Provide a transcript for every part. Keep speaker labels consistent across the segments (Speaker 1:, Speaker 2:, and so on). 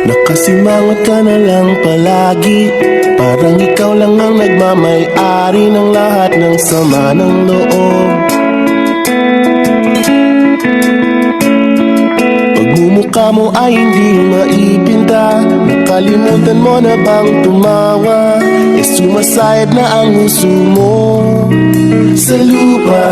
Speaker 1: Nakasimangot ka na lang palagi, parang ikaw lang ang nagmamay-ari ng lahat ng sama ng loob. Pagmumukha mo ay hindi maipinta, nakalimutan mo na bang tumawa? Sumasayad na ang huso mo sa lupa.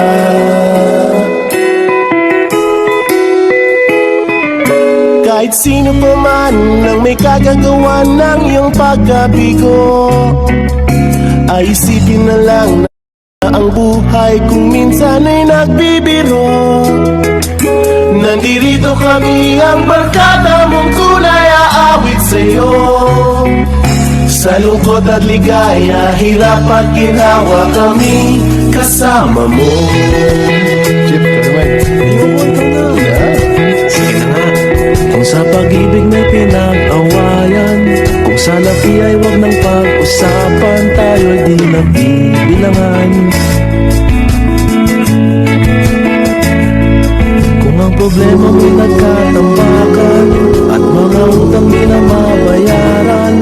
Speaker 1: Kahit sino pa man ang may kagagawa ng iyong pagkabigo, ay isipin na lang na ang buhay kung minsan ay nagbibiro. Nandirito kami ang barkada mong tunay aawit sa'yo. Sa lungkot at ligaya, hirap at ginawa kami kasama mo. Chip, ayoko na. Sige na nga. Kung sa pag-ibig may pinag-awayan, kung sa labi ay wag nang pag-usapan, tayo'y di nagbibilangan. Kung ang problema mo'y nagkatambakan at mga utang di na mabayaran,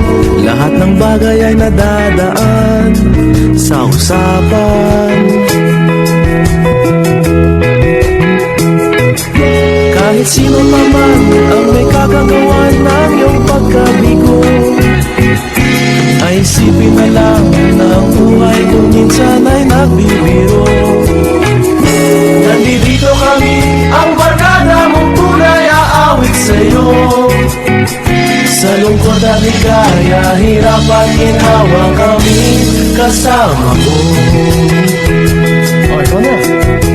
Speaker 1: lahat ng bagay ay nadadaan sa usapan. Kahit sino pa man ang may kagagawa ng iyong pagkabigo, ay isipin na lang na ang buhay kung minsan ay nagbibiro. Nandito kami, ang barkada mong tunay aawit sa'yo. Sa lungkot at ligaya, hirap at ginawa kami kasama mo. Oh, ikaw na.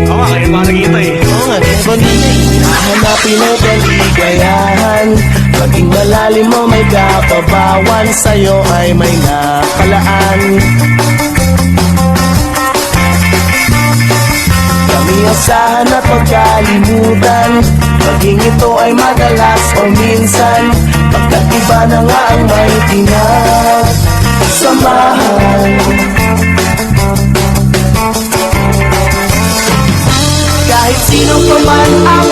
Speaker 2: Oo nga, kayo pa nakita eh.
Speaker 1: Oo nga, kaya ba nila eh. Hanapin ang kaligayahan, maging malalim mo may kapabawan, sa'yo ay may nakalaan. Kami asahan at pagkalimutan, maging ito ay madalas o minsan, pagkat iba na nga ang may pinagsamahan. Kahit sino pa man ang